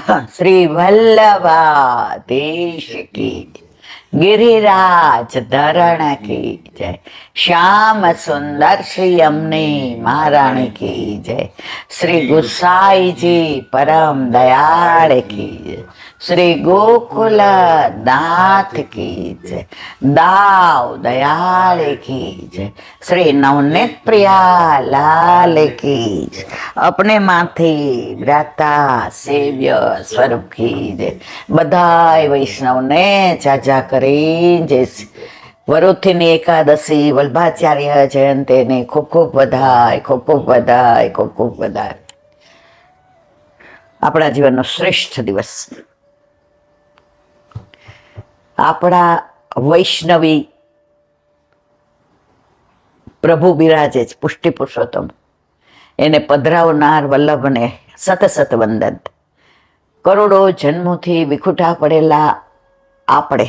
श्री वल्लभाधीश की गिरिराज धरण की जय। श्याम सुंदर श्री यमुने महारानी की जय। श्री गुसाई जी परम दयाल की जय। श्री गोकुल नाथ की जय। दाव दयाल की जय। श्री नवनीत प्रिया लाल की जय। अपने माथे व्राता सेव्य स्वरूप की जय। बधाय वैष्णव ने चाचा કરી જય વરુથીની એકાદશી વલ્ભાચાર્ય જયંતીને ખૂબ ખૂબ વધાય, ખૂબ ખૂબ વધાય, ખૂબ ખૂબ વધાય. આપણા જીવનનો શ્રેષ્ઠ દિવસ. આપણા વૈષ્ણવી પ્રભુ બિરાજે છે, પુષ્ટિ પુરુષોત્તમ, એને પધરાવનાર વલ્લભને સત સત વંદન. કરોડો જન્મોથી વિખૂટા પડેલા આપણે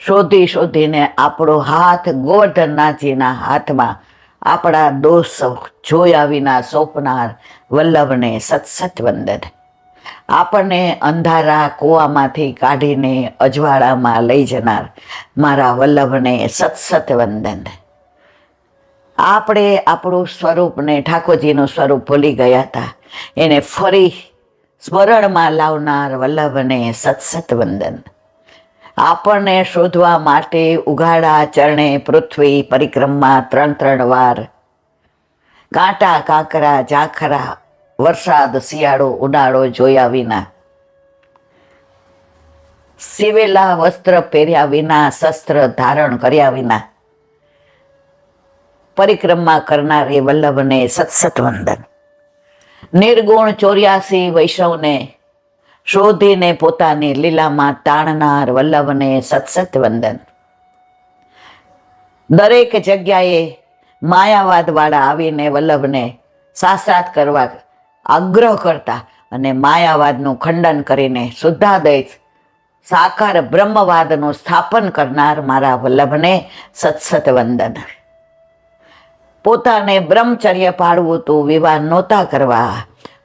શોધી શોધીને આપણો હાથ ગોવર્ધનનાથજીના હાથમાં આપણા દોષ જોયા વિના સોંપનાર વલ્લભને સત સત વંદન. આપણને અંધારા કૂવામાંથી કાઢીને અજવાળામાં લઈ જનાર મારા વલ્લભને સત સત વંદન. આપણે આપણું સ્વરૂપને, ઠાકોરજીનું સ્વરૂપ ભૂલી ગયા હતા, એને ફરી સ્મરણમાં લાવનાર વલ્લભને સત સત વંદન. આપણને શોધવા માટે ઉઘાડા ચરણે પૃથ્વી પરિક્રમા 3 વાર, કાંટા કાંકરા ઝાખરા, વરસાદ શિયાળો ઉનાળો જોયા વિના, સીવેલા વસ્ત્ર પહેર્યા વિના, શસ્ત્ર ધારણ કર્યા વિના પરિક્રમા કરનાર એ વલ્લભને સત સત વંદન. નિર્ગુણ 84 વૈષ્ણવને શોધીને પોતાની લીલામાં તાણનાર વલ્લભને સત સત વંદન. દરેક જગ્યાએ માયાવાદ વાળા આવીને વલ્લભને સાક્ષાત કરવા આગ્રહ કરતા અને માયાવાદનું ખંડન કરીને શુદ્ધાદય સાકાર બ્રહ્મવાદનું સ્થાપન કરનાર મારા વલ્લભને સત સત વંદન. પોતાને બ્રહ્મચર્ય પાળવું તો વિવાહ નહોતા કરવા,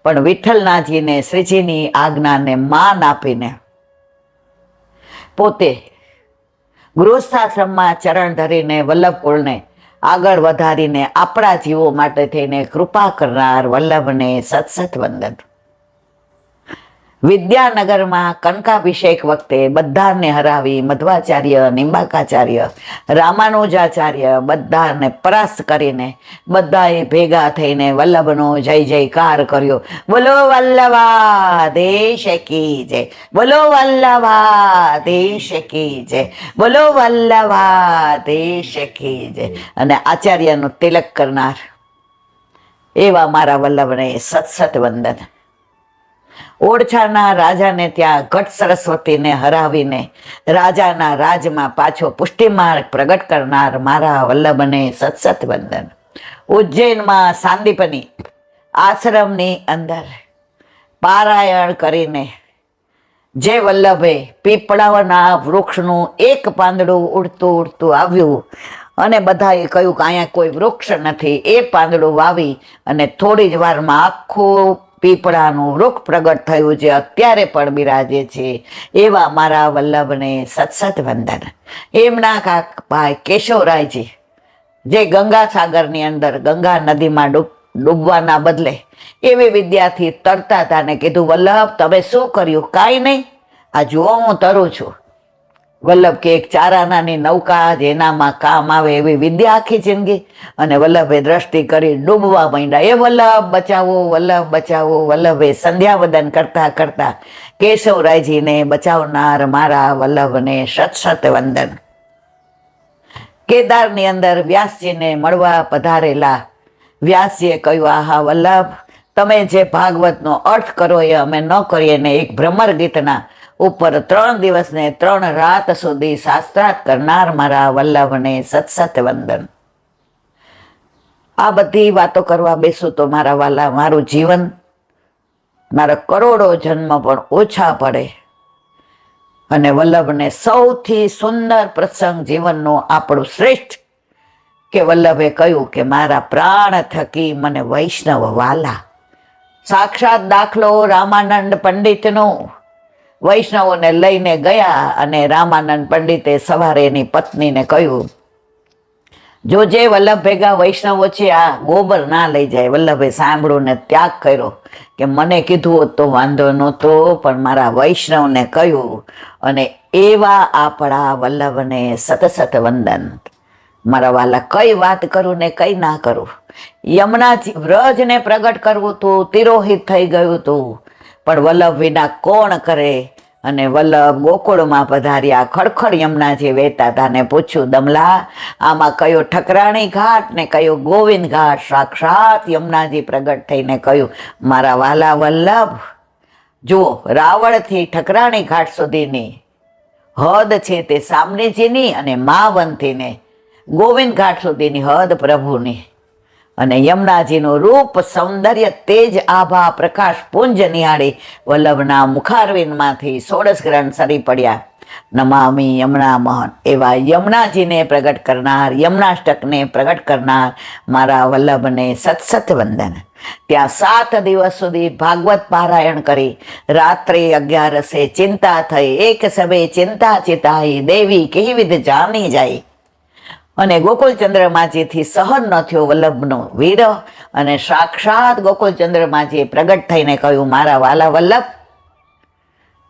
પણ વિઠ્ઠલનાથજીને શ્રીજીની આજ્ઞાને માન આપીને પોતે ગૃહસ્થાશ્રમમાં ચરણ ધરીને વલ્લભ કુળને આગળ વધારીને આપણા જીવો માટે થઈને કૃપા કરનાર વલ્લભને સત સત વંદન. વિદ્યાનગરમાં કનકાભિષેક વખતે બધાને હરાવી મધ્વાચાર્ય, નિંબાકાચાર્ય, રામાનુજાચાર્ય બધાને પરાસ્ત કરીને બધાએ ભેગા થઈને વલ્લભનો જય જયકાર કર્યો. બોલો વલ્લભાધીશ કી જય, બોલો વલ્લભાધીશ કી જય, બોલો વલ્લભાધીશ કી જય. અને આચાર્યનું તિલક કરનાર એવા મારા વલ્લભને સત સત વંદન. ઓળછાના રાજાને ત્યાં ઘટ સરસ્વતીને હરાવીને રાજાના રાજમાં પાછો પુષ્ટિમાર્ગ પ્રગટ કરનાર મારા વલ્લભને સત સત વંદન. ઉજ્જૈનમાં સાંદીપની આશ્રમની અંદર પારાયણ કરીને જે વલ્લભે પીપળાના વૃક્ષનું એક પાંદડું ઉડતું ઉડતું આવ્યું અને બધાએ કહ્યું કે અહીંયા કોઈ વૃક્ષ નથી, એ પાંદડું વાવી અને થોડી જ વારમાં આખું પીપળાનું વૃક્ષ પ્રગટ થયું, જે અત્યારે પણ બિરાજે છે. એવા મારા વલ્લભને સત સત વંદન. એમના ભાઈ કેશવરાયજી જે ગંગાસાગરની અંદર ગંગા નદીમાં ડૂબવાના બદલે એવી વિદ્યાથી તરતા હતા ને કીધું, વલ્લભ તમે શું કર્યું? કાંઈ નહીં, આ જુઓ હું તરું છું. વલ્લભ કે એક ચારાનાની નૌકા જેનામાં કામ આવે એવી વિદ્યા આખી જિંદગી. અને વલ્લભે દ્રષ્ટિ કરી ડૂબવા માંડ્યા. એ વલ્લભ બચાવો, વલ્લભ બચાવો. વલ્લભે સંધ્યાવદન કરતા કરતા કેશવરાયજીને બચાવનાર મારા વલ્લભને સત સત વંદન. કેદારની અંદર વ્યાસજીને મળવા પધારેલા વ્યાસજીએ કહ્યું, આહા વલ્લભ, તમે જે ભાગવતનો અર્થ કરો એ અમે ન કરીએ ને એક ભ્રમર ગીતના ઉપર 3 દિવસ ને 3 રાત સુધી શાસ્ત્રાર્થ કરનાર મારા વલ્લભને સત સત વંદન. આ બધી વાતો કરવા બેસું તો મારા વાલા મારું જીવન, મારા કરોડો જન્મ પણ ઓછા પડે. અને વલ્લભને સૌથી સુંદર પ્રસંગ જીવનનો આપણું શ્રેષ્ઠ કે વલ્લભે કહ્યું કે મારા પ્રાણ થકી મને વૈષ્ણવ વાલા સાક્ષાત દાખલો રામાનંદ પંડિતનો. વૈષ્ણવોને લઈને ગયા અને રામાનંદ પંડિતે સવારે એની પત્નીને કહ્યું, જો જે વલ્લભ ભેગા વૈષ્ણવો છે આ ગોબર ના લઈ જાય. વલ્લભે સાંભળ્યું ને ત્યાગ કર્યો કે મને કીધું હોત તો વાંધો નહોતો, પણ મારા વૈષ્ણવને કહ્યું. અને એવા આપણા વલ્લભને સતસત વંદન. મારા વાલા, કઈ વાત કરું ને કઈ ના કરું. યમુનાજી વ્રજને પ્રગટ કરવું તું, તિરોહિત થઈ ગયું તું, પણ વલ્લભ વિના કોણ કરે. અને વલ્લભ ગોકુળમાં પધાર્યા. ખડખડ યમુનાજી વહેતા હતા ને પૂછ્યું, દમલા આમાં કયો ઠકરાણી ઘાટ ને કયો ગોવિંદ ઘાટ? સાક્ષાત યમુનાજી પ્રગટ થઈને કહ્યું, મારા વાલા વલ્લભ, જુઓ રાવણથી ઠકરાણી ઘાટ સુધીની હદ છે તે સામનેજીની, અને માવંતીને ગોવિંદ ઘાટ સુધીની હદ પ્રભુની. અને યમુનાજીનું રૂપ, સૌંદર્ય, તેજ, આભા, પ્રકાશ પુંજ નિહાળી વલ્લભના મુખારવિંદમાંથી 16 ગ્રંથ સરી પડ્યા. નમામિ યમુના મહન. એવા યમુનાજીને પ્રગટ કરનાર, યમુનાષ્ટકને પ્રગટ કરનાર મારા વલ્લભને સતસત વંદન. ત્યાં 7 દિવસ સુધી ભાગવત પારાયણ કરી. રાત્રે 11 ચિંતા થઈ, એક સભે ચિંતા ચિતાઈ, દેવી કેવિધ જાની જાય. અને ગોકુળચંદ્રમાજીથી સહન ન થયો વલ્લભનો વિરહ. અને સાક્ષાત ગોકુળચંદ્રમાજીએ પ્રગટ થઈને કહ્યું, મારા વાલા વલ્લભ,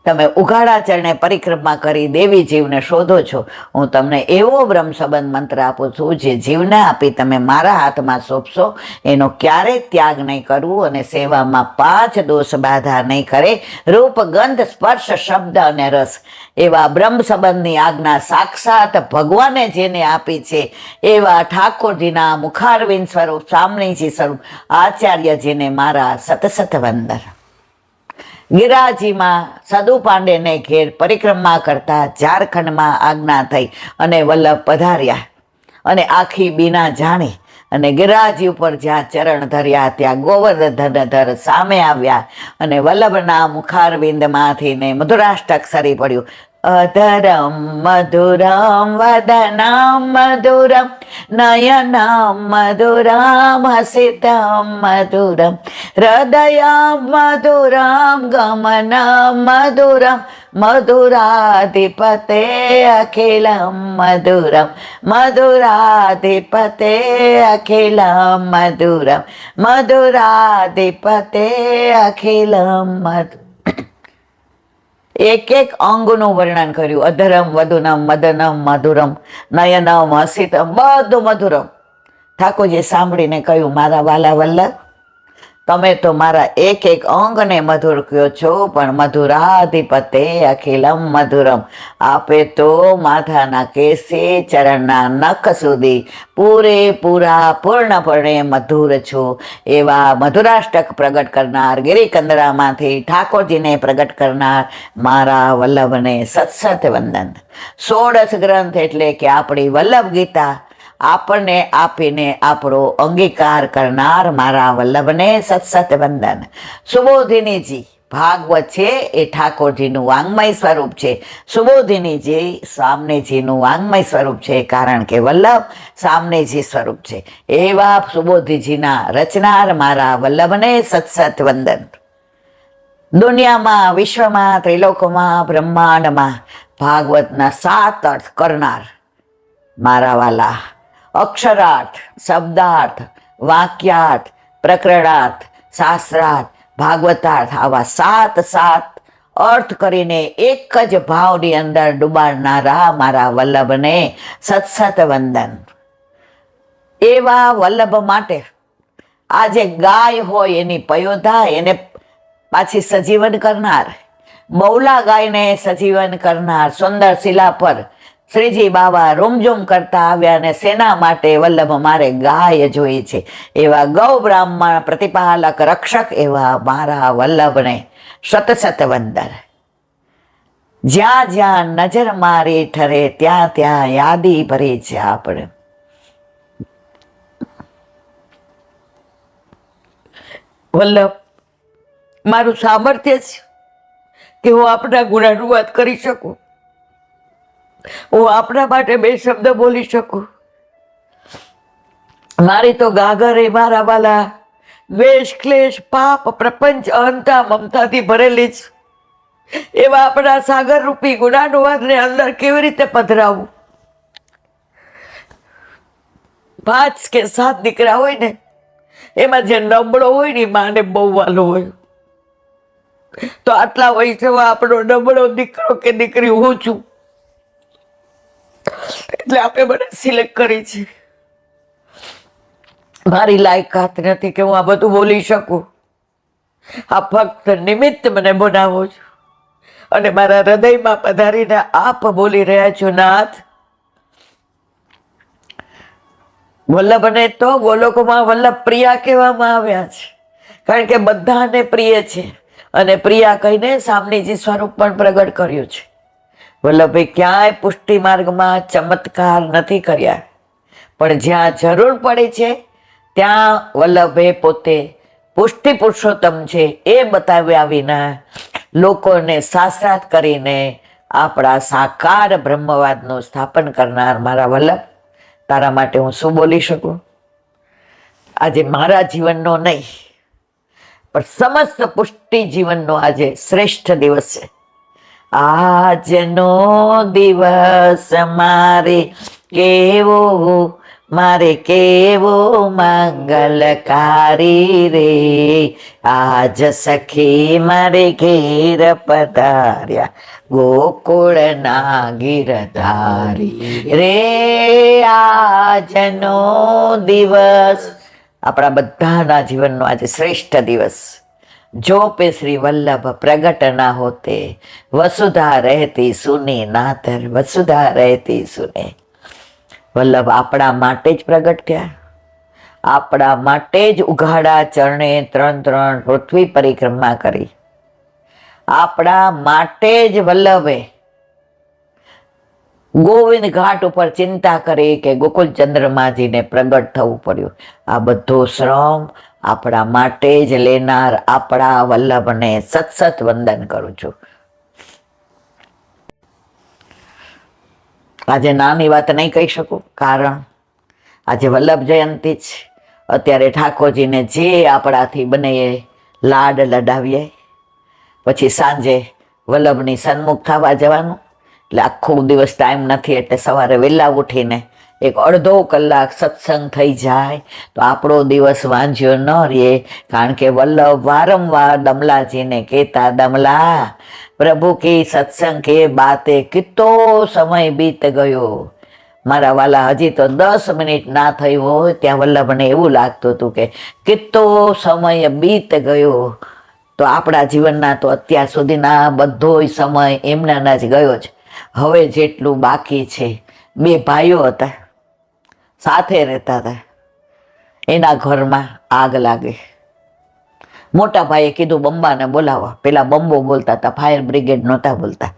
તમે ઉઘાડા ચરણે પરિક્રમા કરી દેવી જીવને શોધો છો. હું તમને એવો બ્રહ્મ સંબંધ મંત્ર આપું છું જે જીવને આપી તમે મારા હાથમાં સોંપશો એનો ક્યારેય ત્યાગ નહીં કરવું, અને સેવામાં 5 દોષ બાધા નહીં કરે. રૂપ, ગંધ, સ્પર્શ, શબ્દ અને રસ એવા બ્રહ્મ સંબંધની આજ્ઞા સાક્ષાત ભગવાને જેને આપી છે એવા ઠાકોરજીના મુખારવિંદ સ્વરૂપ, સામણીજી સ્વરૂપ આચાર્યજીને મારા સતસત વંદન. ગિરાજીમાં સદુ પાંડેને ઘેર પરિક્રમા કરતા ઝારખંડમાં આજ્ઞા થઈ અને વલ્લભ પધાર્યા. અને આખી બીના જાણી અને ગિરાજી ઉપર જ્યાં ચરણ ધર્યા ત્યાં ગોવર્ધનધર સામે આવ્યા. અને વલ્લભના મુખારવિંદમાંથી ને મધુરાષ્ટક સરી પડ્યું. અધરમ મધુરમ વદનમ મધુરમ નયનમ મધુરમ હસિતમ મધુરમ હૃદયમ મધુરમ ગમનમ મધુરમ મધુરાધિપતે અખિલમ મધુરમ મધુરાધિપતે અખિલમ મધુરમ મધુરાધિપતે અખિલમ મધુરમ. એક એક અંગનું વર્ણન કર્યું. અધરમ, વદુનમ, મદનમ, મધુરમ, નયનમ, હસિતમ, બધું મધુરમ. ઠાકોરજી સાંભળીને કહ્યું, મારા વાલા વલ્લભ, તમે તો મારા એક એક અંગને મધુર કહો છો, પણ મધુરાધિપતે અખિલમ મધુરમ. આપે તો માથાના કેસે ચરણના નખ સુધી પૂરેપૂરા પૂર્ણપણે મધુર છો. એવા મધુરાષ્ટક પ્રગટ કરનાર, ગિરિકંદરામાંથી ઠાકોરજીને પ્રગટ કરનાર મારા વલ્લભને સતસત વંદન. 16 ગ્રંથ એટલે કે આપણી વલ્લભ ગીતા આપણને આપીને આપણો અંગીકાર કરનાર મારા વલ્લભને સતસત વંદન. સુબોધિનીજી ભાગવત છે એ ઠાકોરજીનું વાંગ્મય સ્વરૂપ છે. સુબોધિનીજી સામનેજીનું વાંગ્મય સ્વરૂપ છે, કારણ કે વલ્લભ સામનેજી સ્વરૂપ છે. એવા સુબોધિજીના રચનાર મારા વલ્લભને સતસત વંદન. દુનિયામાં, વિશ્વમાં, ત્રિલોકમાં, બ્રહ્માંડમાં ભાગવતના 7 અર્થ કરનાર મારા વાલા, અક્ષરાર્થ, શબ્દાર્થ, વાક્યાર્થ, પ્રકરણાર્થ, શાસ્ત્રાર્થ, ભાગવતાર્થ, આવા 7 અર્થ કરીને એક જ ભાવની અંદર ડૂબાડનારા મારા વલ્લભને સતસત વંદન. એવા વલ્લભ માટે આજે ગાય હોય એની પયોધા એને પાછી સજીવન કરનાર, બહુલા ગાયને સજીવન કરનાર સુંદર શિલા પર શ્રીજી બાબા રૂમઝૂમ કરતા આવ્યા અને સેના માટે વલ્લભ મારે ગાય જોઈ છે. એવા ગૌ બ્રાહ્મણ પ્રતિપાલક રક્ષક એવા મારા વલ્લભને સતસત વંદન. જ્યાં જ્યાં નજર મારી ઠરે ત્યાં ત્યાં યાદી ભરી છે આપણે. વલ્લભ મારું સામર્થ્ય છે કે હું આપના ગુણાનુવાદ કરી શકું, હું આપણા માટે 2 શબ્દ બોલી શકું. મારી તો ગાગર એ મારા વાલા દ્વેષ ક્લેશ પાપ પ્રપંચ અહંતા મમતાથી ભરેલી છે. એવા આપણા સાગર રૂપી ગુણાનુવાદને અંદર કેવી રીતે પધરાવવું? 5 કે 7 દીકરા હોય ને, એમાં જે નબળો હોય ને માને બહુ વાલો હોય. તો આટલા વયસમાં આપણો નબળો દીકરો કે દીકરી હું છું, એટલે આપણે મને સિલેક્ટ કરી છે. મારી લાયકાત નથી કે હું આ બધું બોલી શકું. આ ફક્ત નિમિત્ત મને બનાવો છો અને મારા હૃદયમાં પધારીને આપ બોલી રહ્યા છો, નાથ. વલ્લભને તો ગોલોકમાં વલ્લભ પ્રિયા કહેવામાં આવ્યા છે, કારણ કે બધાને પ્રિય છે અને પ્રિયા કહીને સામનેજી સ્વરૂપ પણ પ્રગટ કર્યું છે. વલ્લભે ક્યાંય પુષ્ટિ માર્ગમાં ચમત્કાર નથી કર્યા, પણ જ્યાં જરૂર પડે છે ત્યાં વલ્લભે પોતે પુષ્ટિ પુરુષોત્તમ છે એ બતાવ્યા વિના લોકોને સાક્ષાત કરીને આપણા સાકાર બ્રહ્મવાદનું સ્થાપન કરનાર મારા વલ્લભ, તારા માટે હું શું બોલી શકું? આજે મારા જીવનનો નહીં પણ સમસ્ત પુષ્ટિ જીવનનો આજે શ્રેષ્ઠ દિવસ છે. આજનો દિવસ મારે કેવો મંગલકારી રે, આજ સખી મારે ઘેર પધાર્યા ગોકુળના ગીરધારી રે. આજનો દિવસ આપણા બધાના જીવનનો આજે શ્રેષ્ઠ દિવસ. જો પે શ્રી વલ્લભ પ્રગટ ના હોતે, વસુધા રહેતી સુની નાતર વસુધા રહેતી સુને. વલ્લભ આપણા માટે જ પ્રગટ થયા, આપણા માટે જ ઉઘાડા ચરણે 3 પૃથ્વી પરિક્રમા કરી, આપણા માટે જ વલ્લભે ગોવિંદ ઘાટ ઉપર ચિંતા કરી કે ગોકુલ ચંદ્રમાજીને પ્રગટ થવું પડ્યું. આ બધો શ્રમ આપણા માટે જ લેનાર આપણા વલ્લભને સત વંદન કરું છું. આજે નાની વાત નહીં કહી શકું, કારણ આજે વલ્લભ જયંતિ છે. અત્યારે ઠાકોરજીને જે આપણાથી બને એ લાડ લડાવીએ, પછી સાંજે વલ્લભની સન્મુખ થવા જવાનું. એટલે આખો દિવસ ટાઈમ નથી, એટલે સવારે વહેલા ઉઠીને 1-1.5 કલાક સત્સંગ થઈ જાય તો આપણો દિવસ વાંઝ્યો ન રહે. કારણ કે વલ્લભ વારંવાર દમલાજીને કહેતા, દમલા પ્રભુ કી સત્સંગ કે બાતે કિતો સમય બીત ગયો. મારા વાલા, હજી તો 10 મિનિટ ના થઈ હોય ત્યાં વલ્લભને એવું લાગતું હતું કે કિતો સમય બીત ગયો. તો આપણા જીવનના તો અત્યાર સુધીના બધો સમય એમના જ ગયો છે. હવે જેટલું બાકી છે, 2 ભાઈઓ હતા, સાથે રહેતા હતા, એના ઘરમાં આગ લાગે. મોટા ભાઈએ કીધું બંબાને બોલાવો. પેલા બંબો બોલતા હતા, ફાયર બ્રિગેડ નહોતા બોલતા.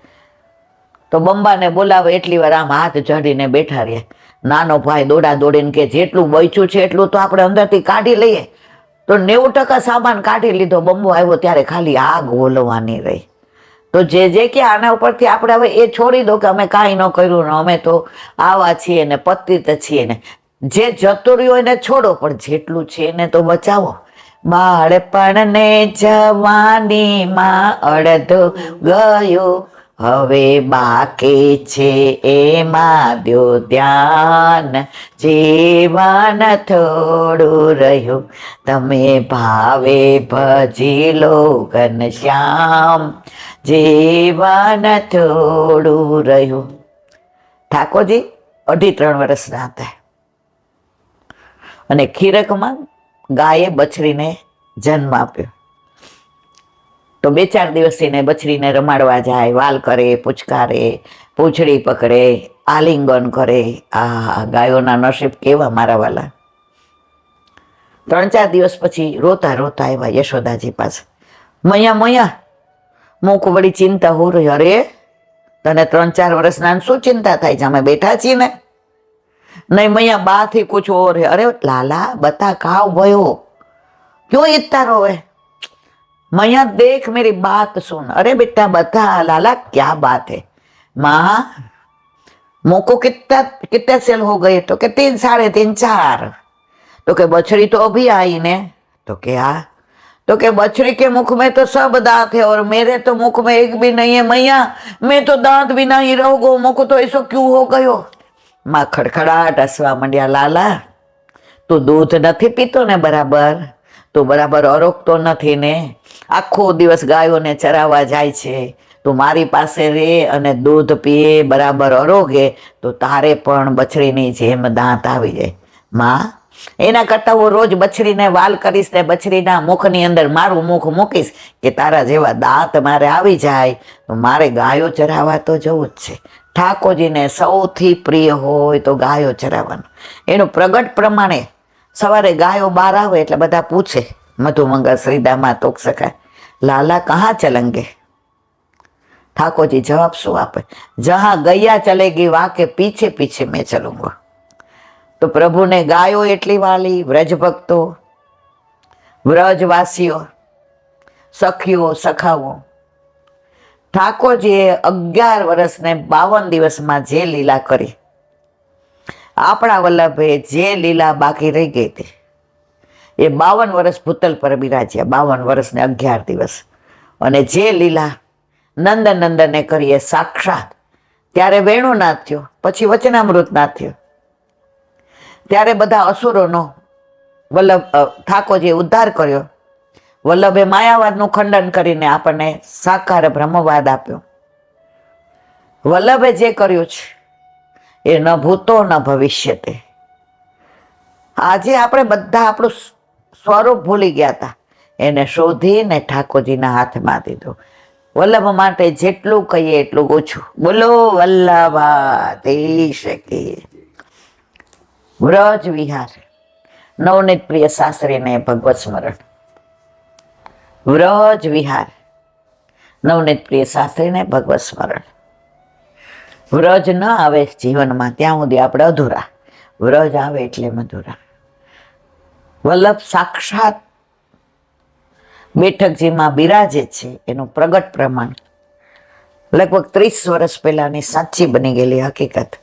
તો બંબાને બોલાવો એટલી વાર આમ હાથ ચડીને બેઠા રહ્યા. નાનો ભાઈ દોડા દોડીને કે જેટલું બચ્યું છે એટલું તો આપણે અંદરથી કાઢી લઈએ. તો 90% સામાન કાઢી લીધો. બંબો આવ્યો ત્યારે ખાલી આગ ઓલવાની રહી. તો જે કે આના ઉપરથી આપણે હવે એ છોડી દો કે અમે કાંઈ ન કર્યું ને અમે તો આવા છીએ ને પતિત છીએ ને. જે જતું રહ્યું એને છોડો, પણ જેટલું છે એને તો બચાવો. બાળપણને જવાનીમાં અડધો ગયો, હવે બાકી છે એમાં દ્યો ધ્યાન. જીવન થોડું રહ્યું, તમે ભાવે ભજી લો ઘનશ્યામ. જીવન થોડું રહ્યું. ઠાકોરજી 2.5-3 વર્ષના હતા અને ખીરકમાં ગાયે બછડીને જન્મ આપ્યો. તો 2-4 દિવસથી બછડીને રમાડવા જાય, વાલ કરે, પૂચકારે, પૂંછડી પકડે, આલિંગન કરે. આ ગાયોના નસીબ કેવા મારા વાલા. 3-4 દિવસ પછી રોતા રોતા આવ્યા યશોદાજી પાસે. મૈયા મુખ બડી ચિંતા હો રહી. અરે તને 3-4 વર્ષના શું ચિંતા થાય છે? અમે બેઠા છીએ ને. नहीं मैया बात ही कुछ और है. अरे लाला बता कहा भयो, क्यों इतना रोए? मैया देख मेरी बात सुन. अरे बेटा बता लाला क्या बात है? माँ मोको कितने सेल हो गए? तो के 3, 3.5, 4. तो के बछड़ी तो अभी आई ने, तो कि हाँ। तो कि बछड़ी के मुख में तो सब दांत है और मेरे तो मुख में एक भी नहीं है मैया, मैं तो दांत भी नहीं रहूंगो, मुख तो ऐसो क्यों हो गयो। माँ खड़खड़ाट हसवा मंड्या, लाला તું દૂધ નથી પીતો ને બરાબર, તું બરાબર અરોગતો નથી ને, આખો દિવસ ગાયોને ચરાવવા જાય છે, તું મારી પાસે રે અને દૂધ પીએ બરાબર અરોગે તો તારે પણ બછડીની જેમ દાંત આવી જાય। માં એના કરતા હું રોજ બછડીને વાલ કરીશ ને બછડીના મુખની અંદર મારું મુખ મૂકીશ કે તારા જેવા દાંત મારે આવી જાય તો મારે ગાયો ચરાવવા તો જવું જ છે। ઠાકોરજીને સૌથી પ્રિય હોય તો ગાયો ચરાવવાનું। એનું પ્રગટ પ્રમાણે સવારે ગાયો બહાર આવે એટલે બધા પૂછે, મધુમંગલ શ્રીદામા તોક સકા, લાલા કહા ચલેંગે? ઠાકોરજી જવાબ શું આપે? જહાં ગૈયા ચલેગી વહાં કે પીછે પીછે મેં ચલુંગો। તો પ્રભુને ગાયો એટલી વાલી, વ્રજ ભક્તો, વ્રજવાસીઓ, સખીઓ, સખાઓ, ઠાકોરજીએ 11 વર્ષ ને 52 દિવસમાં જે લીલા કરી, આપણા વલ્લભે જે લીલા બાકી રહી ગઈ હતી એ 52 વર્ષ ભૂતલ પર બિરાજ્યા, 52 વર્ષ ને 11 દિવસ, અને જે લીલા નંદનંદને કરીએ સાક્ષાત, ત્યારે વેણુનાથ થયો, પછી વચનામૃતનાથ થયો, ત્યારે બધા અસુરોનો વલ્લભ ઠાકોરજીએ ઉદ્ધાર કર્યો। વલ્લભે માયાવાદનું ખંડન કરીને આપણને સાકાર બ્રહ્મવાદ આપ્યો। વલ્લભે જે કર્યું છે એ ન ભૂતો ન ભવિષ્યતે। આજે આપણે બધા આપણું સ્વરૂપ ભૂલી ગયા હતા, એને શોધીને ઠાકોરજીના હાથમાં દીધો। વલ્લભ માટે જેટલું કહીએ એટલું ઓછું। બોલો વલ્લભાધીશ કી। વ્રજ વિહાર, નવનીત પ્રિય શાસ્ત્રીને ભગવત સ્મરણ। વ્રજ વિહાર, નવનીત પ્રિય શાસ્ત્રીને ભગવત સ્મરણ। વ્રજ ન આવે જીવનમાં ત્યાં સુધી આપણે અધૂરા, વ્રજ આવે એટલે મધુરા। વલ્લભ સાક્ષાત બેઠકજીમાં બિરાજે છે એનું પ્રગટ પ્રમાણ લગભગ 30 વર્ષ પહેલાની સાચી બની ગયેલી હકીકત।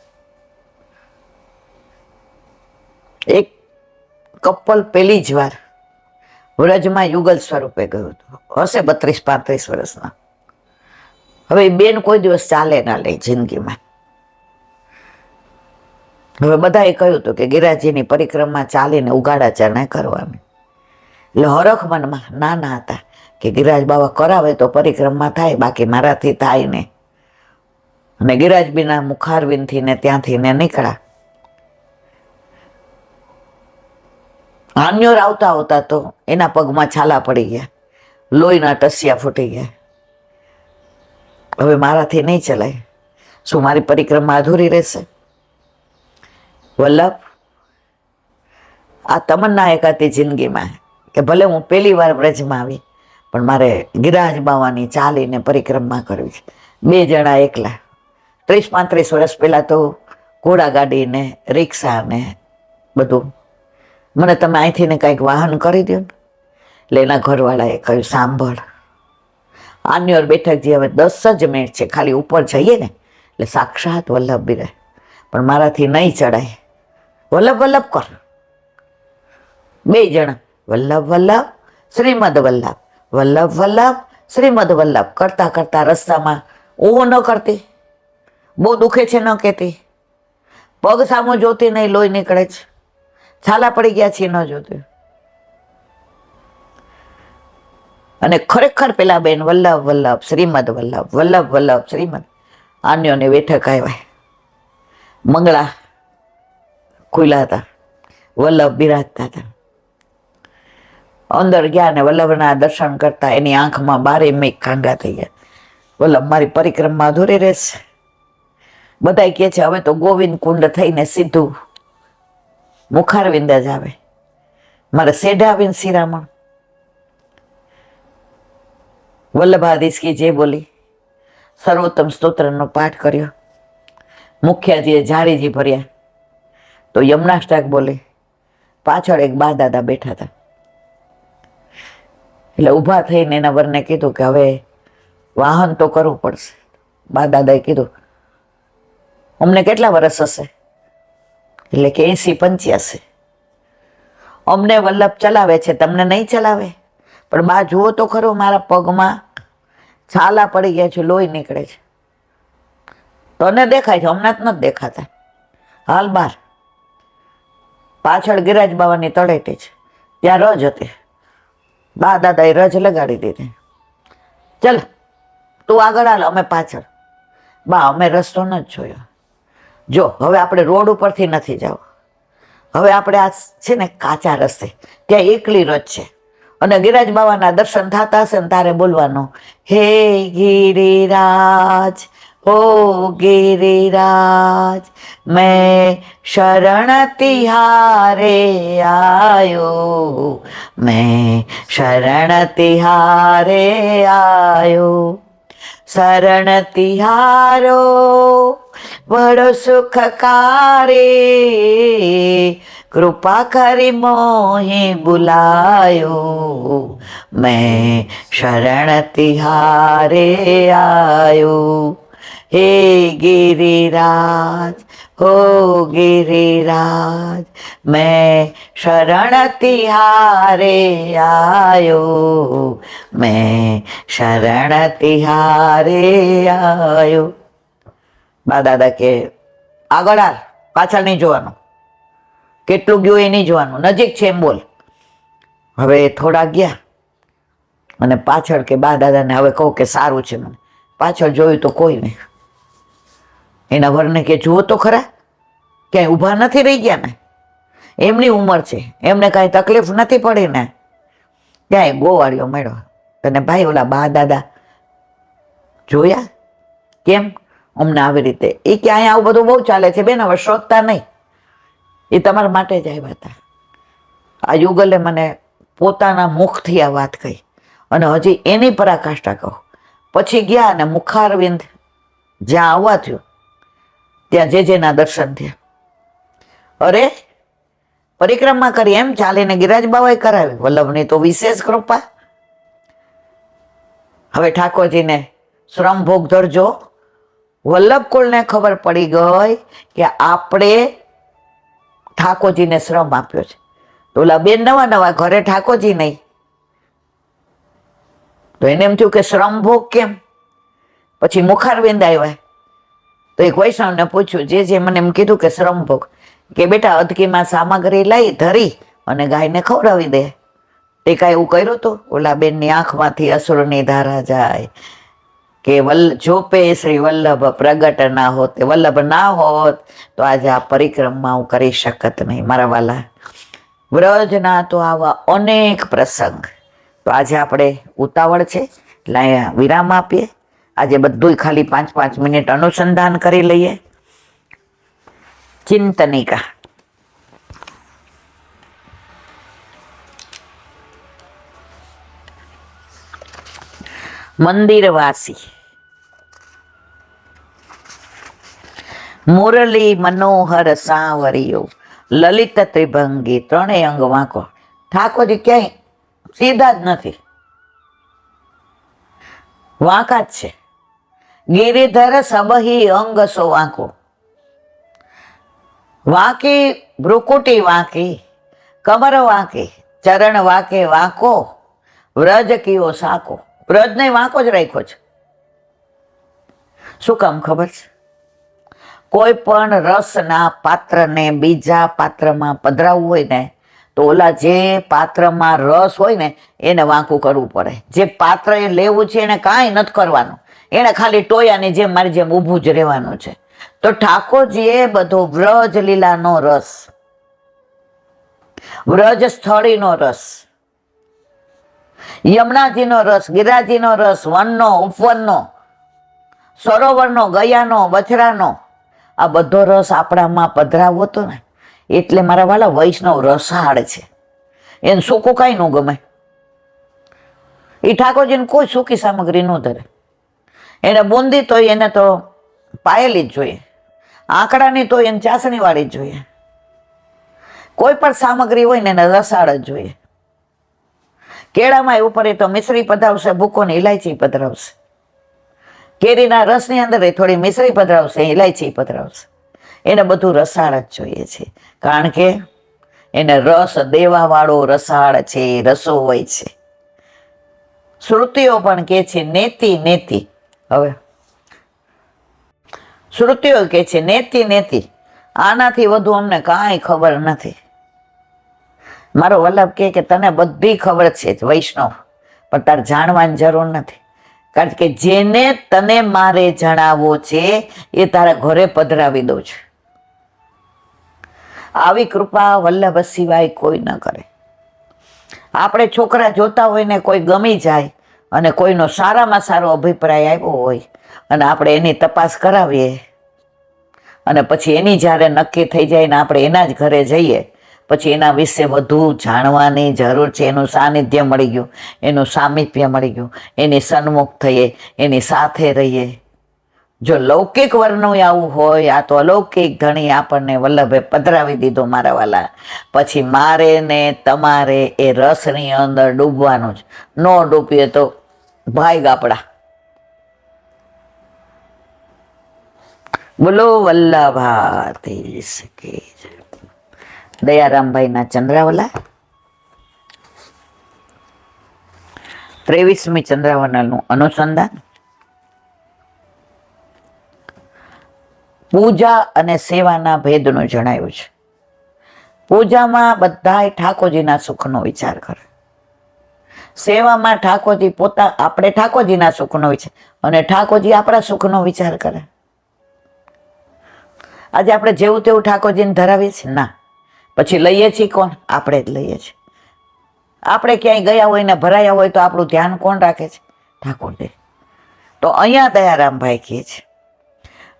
એક કપલ પહેલી જ વાર વ્રજમાં યુગલ સ્વરૂપે ગયું હતું, હશે 32-35 વર્ષના। હવે બેન કોઈ દિવસ ચાલે ના લે જિંદગીમાં। હવે બધાએ કહ્યું હતું કે ગિરિરાજજીની પરિક્રમા ચાલીને ઉગાડા ચરણે કરવાની, એટલે હરખ મનમાં નાના હતા કે ગિરિરાજ બાબા કરાવે તો પરિક્રમા થાય, બાકી મારાથી થાય ને। અને ગિરિરાજબીના મુખારવિંદથી ને ત્યાંથી ને નીકળ્યા। આન્યોર આવતા આવતા તો એના પગમાં છાલા પડી ગયા, લોહીના ટસિયા ફૂટી ગયા। હવે મારાથી નહીં ચલાય, શું મારી પરિક્રમા અધૂરી રહેશે? વલ્લભ આ તમન્ના એક હતી જિંદગીમાં કે ભલે હું પહેલી વાર વ્રજમાં આવી પણ મારે ગિરિરાજ બાવાની ચાલીને પરિક્રમા કરવી છે। 2 જણા એકલા, 30-35 વર્ષ પહેલા તો ઘોડાગાડી ને રિક્ષા ને બધું, મને તમે અહીંથી ને કંઈક વાહન કરી દો ને। એટલે એના ઘરવાળાએ કહ્યું, સાંભળ, આન્યોર બેઠકજી હવે 10 જ મિનિટ છે, ખાલી ઉપર જઈએ ને એટલે સાક્ષાત વલ્લભ બિરાય, પણ મારાથી નહીં ચડાય, વલ્લભ વલ્લભ કર। 2 જણા વલ્લભ વલ્લભ શ્રીમદ વલ્લભ, વલ્લભ વલ્લભ શ્રીમદ વલ્લભ કરતા કરતા રસ્તામાં ઊભો ન કરતી, બહુ દુખે છે ન કહેતી, પગ સામો જોતી નહીં, લોહી નીકળે છે, છાલા પડી ગયા છે ન જોતું। અને ખરેખર પેલા બેન વલ્લભ વલ્લભ શ્રીમદ વલ્લભ, વલ્લભ વલ્લભ શ્રીમદ, આન્યોને બેઠક આવ્યા, મંગળા ખુલ્લા હતા, વલ્લભ બિરાજતા હતા। અંદર ગયા ને વલ્લભના દર્શન કરતા એની આંખમાં 12 મેઘ ખાંગા થઈ ગયા। વલ્લભ મારી પરિક્રમા અધૂરી રહેશે। બધા કહે છે હવે તો ગોવિંદ કુંડ થઈને સીધું મુખારવિંદ જ આવે, મારે સેઢાવીને શિરામણ। વલ્લભાધીશ કી જે બોલી, સર્વોત્તમ સ્તોત્રનો પાઠ કર્યો, મુખ્યાજીએ ઝાડીજી ભર્યા તો યમનાષ્ટક બોલે, પાછળ એક બા દાદા બેઠા હતા, એટલે ઊભા થઈને એના વરને કીધું કે હવે વાહન તો કરવું પડશે। બા દાદાએ કીધું, અમને કેટલા વર્ષ હશે? એટલે કે 80-85। અમને વલ્લભ ચલાવે છે, તમને નહીં ચલાવે? પણ બા જુઓ તો ખરો, મારા પગમાં છાલા પડી ગયા છે, લોહી નીકળે છે. તને દેખાય છે, હમણાં જ નથી દેખાતા. હાલ બાર. પાછળ ગિરાજ બાવાની તળેટી છે, ત્યાં રજ હતી. બા દાદાએ રજ લગાડી દીધી. ચાલ તું આગળ હાલ, અમે પાછળ. બા અમે રસ્તો નથી જોયો. જો હવે આપણે રોડ ઉપરથી નથી જવું, હવે આપણે આ છે ને કાચા રસ્તે, ત્યાં એકલી રજ છે અને ગિરાજ બાવાના દર્શન થતા હશે ને તારે બોલવાનું, હે ગિરિરાજ હો ગિરિરાજ મેં શરણ તિહારે આયો, મેં શરણ તિહારે આયો. શરણ તિહારો બડો સુખકારે, કૃપા કરી મોહે બુલાયો, મેં શરણ તિહારે આયો. હે ગિરિરાજ હો ગિરિરાજ મેં શરણ તિહારે આયો, મેં શરણ તિહારે આયો. બા દાદા કે આગળ હાલ, પાછળ નહીં જોવાનું, કેટલું ગયું એ નહીં જોવાનું, નજીક છે એમ બોલ. હવે થોડા ગયા અને પાછળ કે બા દાદાને હવે કહું કે સારું છે, મને પાછળ જોયું તો કોઈ નહીં. એના વરને કે જુઓ તો ખરા, ક્યાંય ઊભા નથી રહી ગયા ને, એમની ઉંમર છે, એમને કાંઈ તકલીફ નથી પડી ને. ક્યાંય ગોવાળિયો મળ્યો અને ભાઈ ઓલા બા દાદા જોયા કેમ અમને આવી રીતે? એ કે અહીંયા આવું બધું બહુ ચાલે છે બેન, હવે શોધતા નહીં, એ તમારા માટે જ આવ્યા હતા. આ યુગલે મને પોતાના મુખથી આ વાત કહી અને હજી એની પરાકાષ્ઠા કહું. પછી ગયા અને મુખારવિંદ જ્યાં આવવા થયું ત્યાં જેના દર્શન થયા. અરે પરિક્રમા કરી એમ ચાલીને ગિરાજ બાવાએ કરાવી. વલ્લભની તો વિશેષ કૃપા. હવે ઠાકોરજીને શ્રમ ભોગ ધરજો. વલ્લભ કુળને ખબર પડી ગઈ કે આપણે ઠાકોરજીને શ્રમ આપ્યો છે. તો ઓલા બેન નવા નવા ઘરે ઠાકોરજી નહીં, તો એને એમ થયું કે શ્રમ ભોગ કેમ? પછી મુખારવિંદ આવ્યા તો એક વૈષ્ણવને પૂછ્યું, જે મને એમ કીધું કે શ્રમ ભોગ, કે બેટા અધકીમાં સામગ્રી લઈ ધરી અને ગાયને ખવડાવી દે. તે કાંઈ એવું કર્યું હતું? ઓલા બેનની આંખમાંથી અસુરની ધારા જાય કે જોપે શ્રી વલ્લભ પ્રગટ ના હોત, વલ્લભ ના હોત તો આજે આ પરિક્રમા હું કરી શકત નહીં. મારા વાલા, વ્રજના તો આવા અનેક પ્રસંગ. તો આજે આપણે ઉતાવળ છે એટલે અહીંયા વિરામ આપીએ. આજે બધું ખાલી 5-5 મિનિટ અનુસંધાન કરી લઈએ. ચિંતનિકા. મંદિરવાસી. મુરલી મનોહર સાવરિયો, લલિત ત્રિભંગી, ત્રણેય અંગ વાંકો. ઠાકોરજી ક્યાંય સીધા જ નથી, વાંકા જ છે. ગિરિધર સબહી અંગ સો વાંકો. વાંકી ભ્રુકુટી વાંકી, કમર વાંકી, ચરણ વાંકે વાંકો, વ્રજ કયો સાકો. વ્રજને વાંકો જ રાખ્યો છે. શું કામ ખબર છે? કોઈ પણ રસના પાત્રને બીજા પાત્રમાં પધરાવવું હોય ને તો ઓલા જે પાત્રમાં રસ હોય ને એને વાંકું કરવું પડે. જે પાત્ર એ લેવું છે એને કાંઈ નથી કરવાનું, એને ખાલી ટોયાની જેમ મારી જેમ ઊભું જ રહેવાનું છે. તો ઠાકોરજીએ બધો વ્રજ લીલાનો રસ, વ્રજ સ્થળીનો રસ, યમુનાજીનો રસ, ગિરાજીનો રસ, વનનો, ઉપવનનો, સરોવરનો, ગયાનો, બછરાનો, આ બધો રસ આપણામાં પધરાવો હતો ને. એટલે મારા વાલા વૈષ્ણવ રસાળ છે, એને સૂકું કાંઈ ન ગમે. એ ઠાકોરજીને કોઈ સૂકી સામગ્રી ન ધરે. એને બુંદી તો એને તો પાયેલી જ જોઈએ, આંકડાની તો એને ચાસણી વાળી જ જોઈએ. કોઈ પણ સામગ્રી હોય ને એને રસાળ જ જોઈએ. કેળામાં ઉપર એ તો મિશ્રી પધરાવશે, ભૂકોની ઇલાયચી પધરાવશે. કેરીના રસની અંદર થોડી મિશ્રી પધરાવશે, ઇલાયચી પધરાવશે. એને બધું રસાળ જ જોઈએ છે, કારણ કે એને રસ દેવા વાળો રસાળ છે, રસો હોય છે. શ્રુતિઓ પણ કે છે નેતિ નેતિ. હવે શ્રુતિઓ કે છે નેતિ નેતિ, આનાથી વધુ અમને કાંઈ ખબર નથી. મારો વલ્લભ કે તને બધી ખબર છે વૈષ્ણવ, પણ તાર જાણવાની જરૂર નથી. કારણ કે જેને તને મારે જણાવવો છે એ તારા ઘરે પધરાવી દઉં છું. આવી કૃપા વલ્લભ સિવાય કોઈ ન કરે. આપણે છોકરા જોતા હોય ને કોઈ ગમી જાય અને કોઈનો સારામાં સારો અભિપ્રાય આવ્યો હોય અને આપણે એની તપાસ કરાવીએ અને પછી એની જ્યારે નક્કી થઈ જાય ને આપણે એના જ ઘરે જઈએ, પછી એના વિશે વધુ જાણવાની જરૂર છે. એનું સાનિધ્ય મળી ગયું, એનું સામીપ્ય મળી ગયું, એની સન્મુખ થઈએ, એની સાથે રહીએ. જો લૌકિક વર્ણનું આવું હોય, આ તો અલૌકિક ધણી આપણને વલ્લભે પધરાવી દીધો મારા વાલા. પછી મારે ને તમારે એ રસની અંદર ડૂબવાનું જ. ન ડૂબીએ તો ભાઈ ગાપડા. બોલો વલ્લભાધીશ કી જય. દયારામભાઈના ચંદ્રાવલા 23મી ચંદ્રાવલાનું અનુસંધાન. પૂજા અને સેવાના ભેદનું જણાવ્યું છે. પૂજામાં બધાય ઠાકોરજીના સુખનો વિચાર કરે, સેવામાં ઠાકોરજી આપણે ઠાકોરજીના સુખનો વિચાર અને ઠાકોરજી આપણા સુખનો વિચાર કરે. આજે આપણે જેવું તેવું ઠાકોરજીને ધરાવીએ છીએ ના, પછી લઈએ છીએ કોણ? આપણે જ લઈએ છીએ. આપણે ક્યાંય ગયા હોય ને ભરાયા હોય તો આપણું ધ્યાન કોણ રાખે છે? ઠાકોરજી. તો અહીંયા દયારામભાઈ કહે છે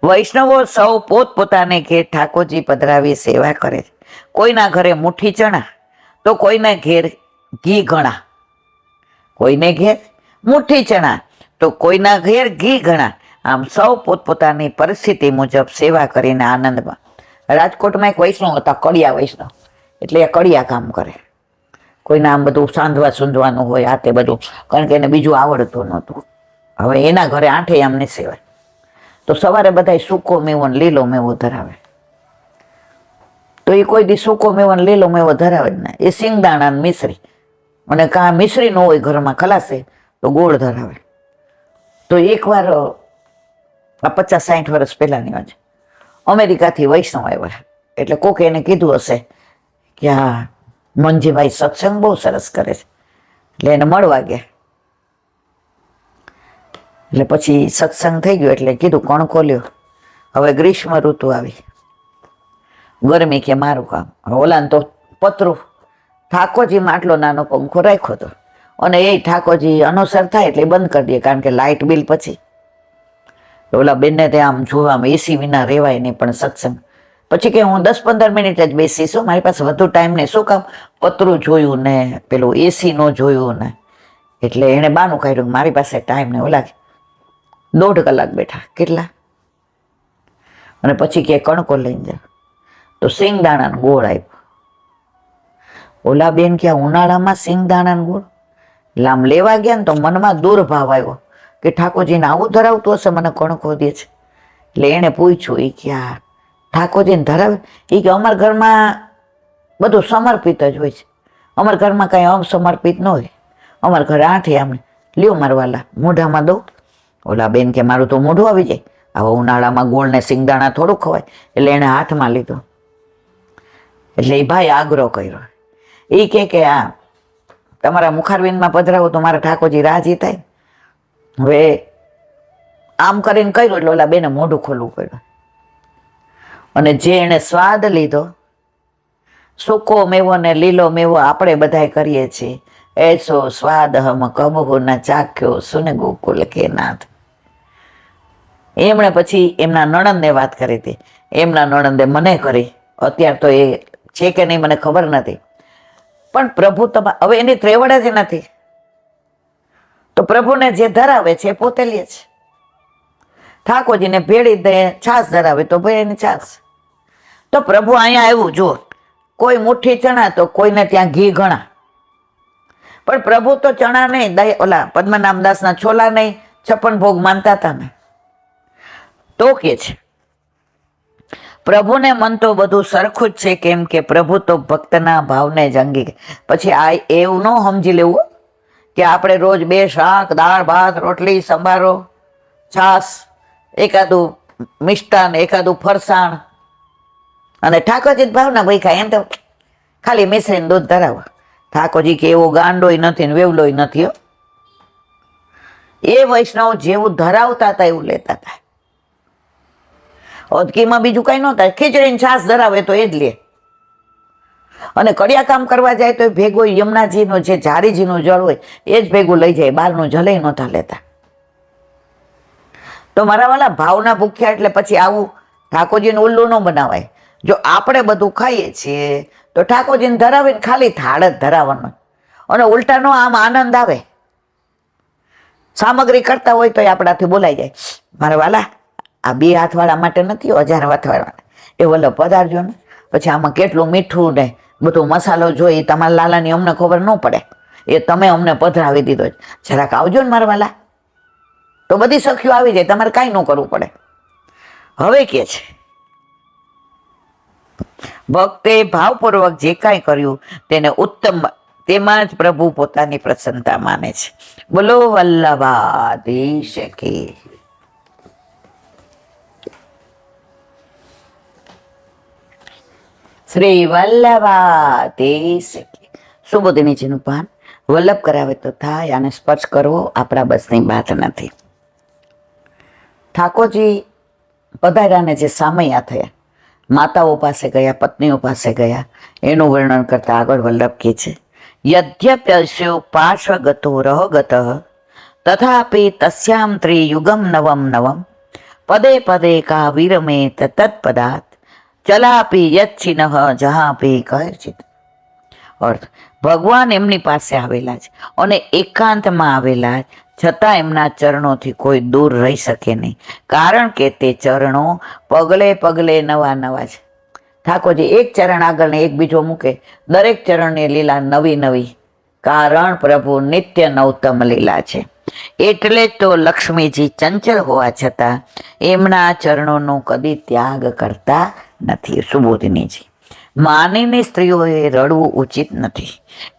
વૈષ્ણવો સૌ પોતપોતાને ઘેર ઠાકોરજી પધરાવી સેવા કરે છે. કોઈના ઘરે મુઠ્ઠી ચણા તો કોઈને ઘેર ઘી ઘણા, કોઈને ઘેર મુઠ્ઠી ચણા તો કોઈના ઘેર ઘી ઘણા. આમ સૌ પોતપોતાની પરિસ્થિતિ મુજબ સેવા કરીને આનંદમાં. રાજકોટમાં એક વૈષ્ણવ હતા, કડિયા વૈષ્ણવ, એટલે એ કડિયા કામ કરે. કોઈને આમ બધું સાંધવા સૂંધવાનું હોય, આ તે બધું, કારણ કે એને બીજું આવડતું નહોતું. હવે એના ઘરે આઠે આમની સેવા. તો સવારે બધા સૂકો મેવો ને લીલો મેવો ધરાવે. તો એ કોઈ દી સૂકો મેવો ને લીલો મેવો ધરાવે જ ના. એ સિંગદાણા ને મિશ્રી, અને કાં મિશ્રી ન હોય ઘરમાં ખલાસે તો ગોળ ધરાવે. તો એકવાર આ 50-60 વર્ષ પહેલાની વાત છે, અમેરિકાથી વૈષ્ણવ આવ્યા. એટલે કોકે એને કીધું હશે કે આ મંજીભાઈ સત્સંગ બહુ સરસ કરે છે, એટલે એને મળવા ગયા. એટલે પછી સત્સંગ થઈ ગયો એટલે કીધું કોણ ખોલ્યો. હવે ગ્રીષ્મ ઋતુ આવી, ગરમી કે મારું કામ. હવે ઓલાને તો પતરું ઠાકોરજીમાં આટલો નાનો પંખો રાખ્યો હતો, અને એ ઠાકોરજી અનુસાર થાય એટલે બંધ કરી દે, કારણ કે લાઇટ બિલ. પછી ઓલા બેનને ત્યાં આમ જોવામાં એસી વિના રહેવાય નહીં, પણ સત્સંગ. પછી કે હું 10-15 મિનિટ જ બેસીશું, મારી પાસે વધુ ટાઈમ નહીં. શું કામ? પતરું જોયું ને પેલું એસી નો જોયું ને, એટલે એને બાનું કાઢ્યું મારી પાસે ટાઈમ નહીં. ઓલા 1.5 કલાક બેઠા. કેટલા? અને પછી કે કણકો લઈને જા, તો સિંગદાણા ગોળ આપ્યો. ઓલા બેન કે ઉનાળામાં સિંગદાણા ગોળ? એટલે આમ લેવા ગયા ને તો મનમાં દુર્ભાવ આવ્યો કે ઠાકોરજીને આવું ધરાવતું હશે, મને કણકો દે છે. એટલે એને પૂછ્યું, એ કે આ ઠાકોરજીને ધરાવે? એ કે અમારા ઘરમાં બધું સમર્પિત જ હોય છે, અમારા ઘરમાં કાંઈ અસમર્પિત ન હોય. અમારા ઘરે આઠે આમ લ્યો મારવાલા, મોઢામાં દઉં. ઓલા બેન કે મારું તો મોઢું આવી જાય, આવા ઉનાળામાં ગોળ ને સિંગદાણા થોડું ખવાય. એટલે એને હાથમાં લીધો. એટલે એ ભાઈ આગ્રહ કર્યો. એ કે આ તમારા મુખારવિંદમાં પધરાવો તો મારા ઠાકોરજી રાજી થાય. હવે આમ કરીને કર્યું એટલે ઓલા બેને મોઢું ખોલવું પડ્યું. અને જે એને સ્વાદ લીધો, સૂકો મેવો ને લીલો મેવો આપણે બધાય કરીએ છીએ, એસો સ્વાદ હમ કબહુ ન ચાખ્યો સુને ગોકુલ કે નાથ. એમણે પછી એમના નણંદને વાત કરી હતી. એમના નણંદે મને કરી. અત્યારે તો એ છે કે નહીં મને ખબર નથી, પણ પ્રભુ હવે એની ત્રેવડ જ નથી. તો પ્રભુને જે ધરાવે છે એ પોતે લે છે. ઠાકોરજીને ભેળી દે છાશ ધરાવે તો ભાઈ એની છાશ. તો પ્રભુ અહીંયા આવ્યું, જો કોઈ મુઠ્ઠી ચણા તો કોઈને ત્યાં ઘી ઘણા. પણ પ્રભુ તો ચણા નહીં, ઓલા પદ્મનાભદાસના છોલા નહીં, 56 ભોગ માનતા હતા ને. તો કે છે પ્રભુને મન તો બધું સરખું જ છે, કેમ કે પ્રભુ તો ભક્તના ભાવને જ અંગી. પછી આ એવું ન સમજી લેવું કે આપણે રોજ 2 શાક, દાળ ભાત, રોટલી, સંભારો, છાસ, એકાદું મિષ્ટાન, એકાદું ફરસાણ અને ઠાકોરજી ભાવના ભાઈ ખાય. એમ તો ખાલી મિશ્રીને દૂધ ધરાવો. ઠાકોરજી કે એવો ગાંડોય નથી ને વેવલોય નથી. એ વૈષ્ણવ જેવું ધરાવતા હતા એવું લેતા હતા. ઓદકીમાં બીજું કઈ નહોતા. ખીચડીને છાસ ધરાવે તો એ જ લે. અને કડિયા કામ કરવા જાય તો ભેગો યમુનાજીનો જે ઝારીજીનું જળ હોય એ જ ભેગું લઈ જાય. બહારનું જલે નહોતા લેતા. તો મારા વાલા ભાવના ભૂખ્યા એટલે પછી આવું ઠાકોરજીને ઉલ્લું ન બનાવાય. જો આપણે બધું ખાઈએ છીએ તો ઠાકોરજીને ધરાવીને ખાલી થાળ જ ધરાવવાનો અને ઉલટાનો આમ આનંદ આવે. સામગ્રી કરતા હોય તો આપણાથી બોલાઈ જાય, મારા વાલા આ 2 હાથવાળા માટે નથી, 1000 હાથવાળા એ વલ્લભ પધારજો ને. પછી આમાં કેટલું મીઠું ને બધો મસાલો જોઈ તમારા લાલાની અમને ખબર ન પડે, એ તમે અમને પધરાવી દીધો, જરાક આવજો ને મારા વાલા. તો બધી સખીઓ આવી જાય, તમારે કાંઈ ન કરવું પડે. હવે કે છે ભક્તે ભાવપૂર્વક જે કાંઈ કર્યું તેને ઉત્તમ, તેમાં જ પ્રભુ પોતાની પ્રસન્નતા માને છે. બોલો વલ્લભાધીશ કી. શ્રી વલ્લભાધીશ કી. સુબોધિનીજીનું પાન વલ્લભ કરાવે તો થાય, આને સ્પર્શ કરવો આપણા બસની વાત નથી. ઠાકોરજી પધાર્યાને જે સામૈયા થયા, માતાઓ પાસે ગયા, પત્નીઓ પાસે ગયા, એનું વર્ણન કરતા આગળ વલ્લભ કહે છે યદ્યપ્યસ્યો પાર્શ્વગતો રહગત તથાપી તસ્યામ ત્રિયુગમ નવમ નવમ પદે પદે કા વિરમે તત્પદાત ચલાપી યચ્છિનઃ જહાપી કહેચિત. અર્થ, ભગવાન એમની પાસે આવેલા છે અને એકાંતમાં આવેલા છતાં એમના ચરણોથી કોઈ દૂર રહી શકે નહીં, કારણ કે તે ચરણો પગલે પગલે નવા નવા છે. ઠાકોરજી એક ચરણ આગળ ને એક બીજો મૂકે, દરેક ચરણની લીલા નવી નવી, કારણ પ્રભુ નિત્ય નવતમ લીલા છે. એટલે તો લક્ષ્મીજી ચંચળ હોવા છતાં એમના ચરણોનો કદી ત્યાગ કરતા નથી. સુબોધિનીજી, માનીની સ્ત્રીઓએ રડવું ઉચિત નથી,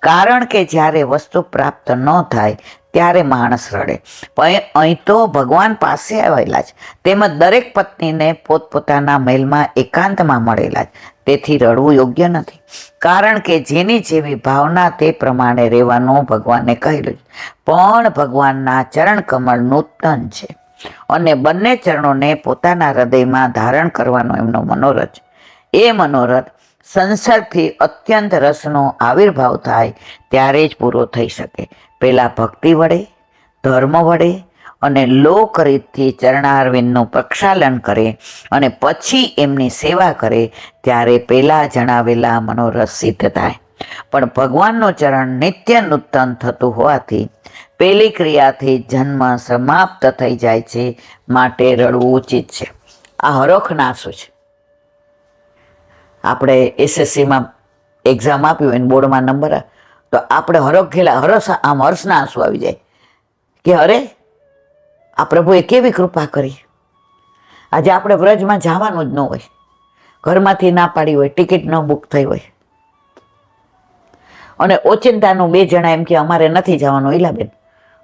કારણ કે જ્યારે વસ્તુ પ્રાપ્ત ન થાય ત્યારે માણસ રડે. પણ અહીં તો ભગવાન પાસે આવેલા છે, તેમજ દરેક પત્નીને પોતપોતાના મહેલમાં એકાંતમાં મળેલા છે, તેથી રડવું યોગ્ય નથી. કારણ કે જેની જેવી ભાવના તે પ્રમાણે રહેવાનું ભગવાને કહેલું છે. પણ ભગવાનના ચરણ કમળ નૂતન છે અને બંને ચરણોને પોતાના હૃદયમાં ધારણ કરવાનો એમનો મનોરથ. એ મનોરથ સંસર્ગથી અત્યંત રસનો આવિર્ભાવ થાય ત્યારે જ પૂરો થઈ શકે. પહેલાં ભક્તિ વડે, ધર્મ વડે અને લોકરીતથી ચરણારવિંદનું પ્રક્ષાલન કરે અને પછી એમની સેવા કરે ત્યારે પહેલાં જણાવેલા મનોરથ સિદ્ધ થાય. પણ ભગવાનનું ચરણ નિત્ય નૂતન થતું હોવાથી પહેલી ક્રિયાથી જન્મ સમાપ્ત થઈ જાય છે, માટે રડવું ઉચિત છે. આ હરખના આંસુ છે. આપણે એસએસસીમાં એક્ઝામ આપ્યું હોય, બોર્ડમાં નંબર તો આપણે હરખેલા આમ હર્ષના આંસુ આવી જાય કે અરે આ પ્રભુએ કેવી કૃપા કરી. આજે આપણે વ્રજમાં જવાનું જ ન હોય, ઘરમાંથી ના પાડી હોય, ટિકિટ ન બુક થઈ હોય અને ઓચિંતાનું 2 જણા એમ કે અમારે નથી જવાનું ઈલાબેન,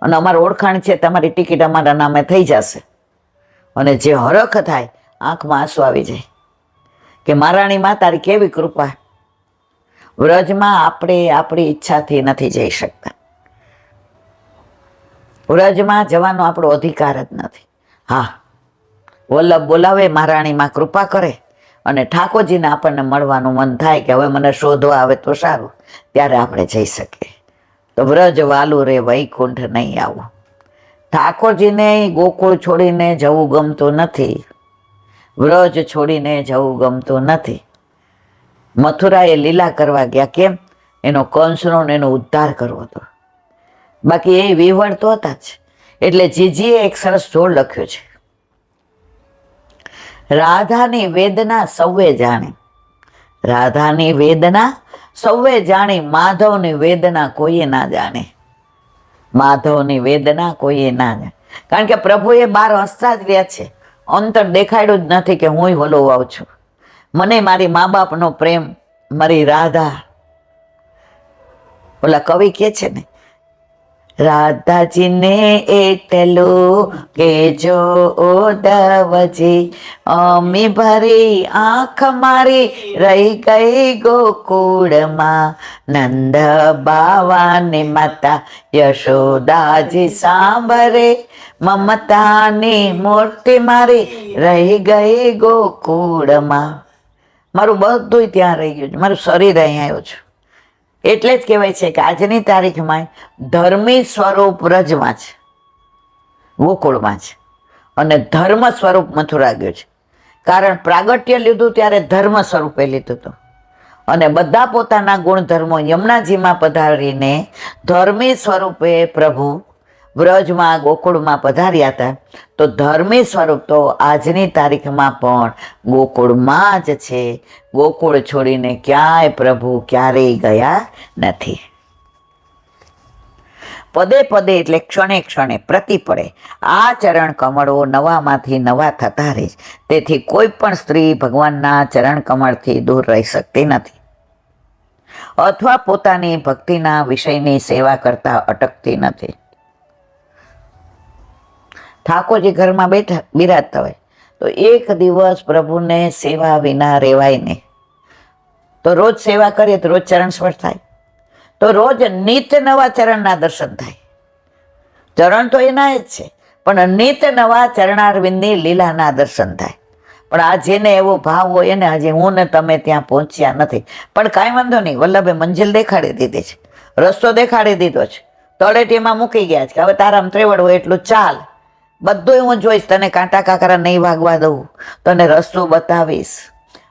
અને અમારું ઓળખાણ છે, તમારી ટિકિટ અમારા નામે થઈ જશે. અને જે હરખ થાય, આંખમાં આંસુ આવી જાય કે મહારાણી મા તારી કેવી કૃપા. વ્રજમાં આપણે આપણી ઈચ્છાથી નથી જઈ શકતા. વ્રજમાં જવાનો આપણો અધિકાર જ નથી. હા, વલ્લભ બોલાવે, મહારાણીમાં કૃપા કરે અને ઠાકોરજીને આપણને મળવાનું મન થાય કે હવે મને શોધવા આવે તો સારું, ત્યારે આપણે જઈ શકીએ. તો વ્રજ વાલું રે વૈકુંઠ નહીં આવું. ઠાકોરજીને ગોકુળ છોડીને જવું ગમતું નથી, વ્રજ છોડીને જવું ગમતું નથી. મથુરાએ લીલા કરવા ગયા, કેમ? એનો કંસનો એનો ઉદ્ધાર કરવો હતો, બાકી એ વિવળ તો હતા જ. એટલે જીજીએ એક સરસ જોડ લખ્યો છે, રાધાની વેદના સૌએ જાણી, રાધાની વેદના સૌએ જાણી, માધવની વેદના કોઈએ ના જાણે. માધવની વેદના કોઈએ ના જાણે, કારણ કે પ્રભુએ 12 હસતા જ રહ્યા છે, અંતર દેખાડ્યું જ નથી કે હું વલોવાવ છું. મને મારી મા બાપનો પ્રેમ, મારી રાધા, ઓલા કવિ કે છે ને, રાધાજીને એટલું કે જો ઓદવજી, અમી ભરી આંખ મારી રહી ગઈ ગોકુળમાં, નંદ બાવાની માતા યશોદાજી સાંભરે, મમતાની મૂર્તિ મારી રહી ગઈ ગોકુળમાં. મારું બધું ત્યાં રહી ગયું છે, મારું શરીર અહીં આવ્યું છે. એટલે જ કહેવાય છે કે આજની તારીખમાં ધર્મી સ્વરૂપ વ્રજમાં છે, ગોકુળમાં છે, અને ધર્મ સ્વરૂપ મથુરા ગયું છે. કારણ પ્રાગટ્ય લીધું ત્યારે ધર્મ સ્વરૂપે લીધું હતું, અને બધા પોતાના ગુણધર્મો યમુનાજીમાં પધારીને ધર્મી સ્વરૂપે પ્રભુ વ્રજમાં ગોકુળમાં પધાર્યા હતા. તો ધર્મી સ્વરૂપ તો આજની તારીખમાં પણ ગોકુળમાં જ છે. ગોકુળ છોડીને ક્યાંય પ્રભુ ક્યારેય ગયા નથી. પદે પદે એટલે ક્ષણે ક્ષણે પ્રતિપળે આ ચરણ કમળો નવામાંથી નવા થતા રહે. તેથી કોઈ પણ સ્ત્રી ભગવાનના ચરણ કમળથી દૂર રહી શકતી નથી, અથવા પોતાની ભક્તિના વિષયની સેવા કરતા અટકતી નથી. ઠાકોરજી ઘરમાં બેઠા બિરાજતા હોય તો એક દિવસ પ્રભુને સેવા વિના રહેવાય નહીં. તો રોજ સેવા કરીએ તો રોજ ચરણ સ્પર્શ થાય, તો રોજ નિત્ય નવા ચરણના દર્શન થાય. ચરણ તો એના જ છે, પણ નિત્ય નવા ચરણારવિંદની લીલાના દર્શન થાય. પણ આ જેને એવો ભાવ હોય એને હજી હું ને તમે ત્યાં પહોંચ્યા નથી. પણ કાંઈ વાંધો નહીં, વલ્લભે મંજિલ દેખાડી દીધી છે, રસ્તો દેખાડી દીધો છે, તળેટીમાં મૂકી ગયા છે કે હવે તારામ ત્રેવડ હોય એટલું ચાલ, બધું હું જોઈશ, તને કાંટા કાંકરા નહીં વાગવા દઉં, તને રસ્તો બતાવીશ,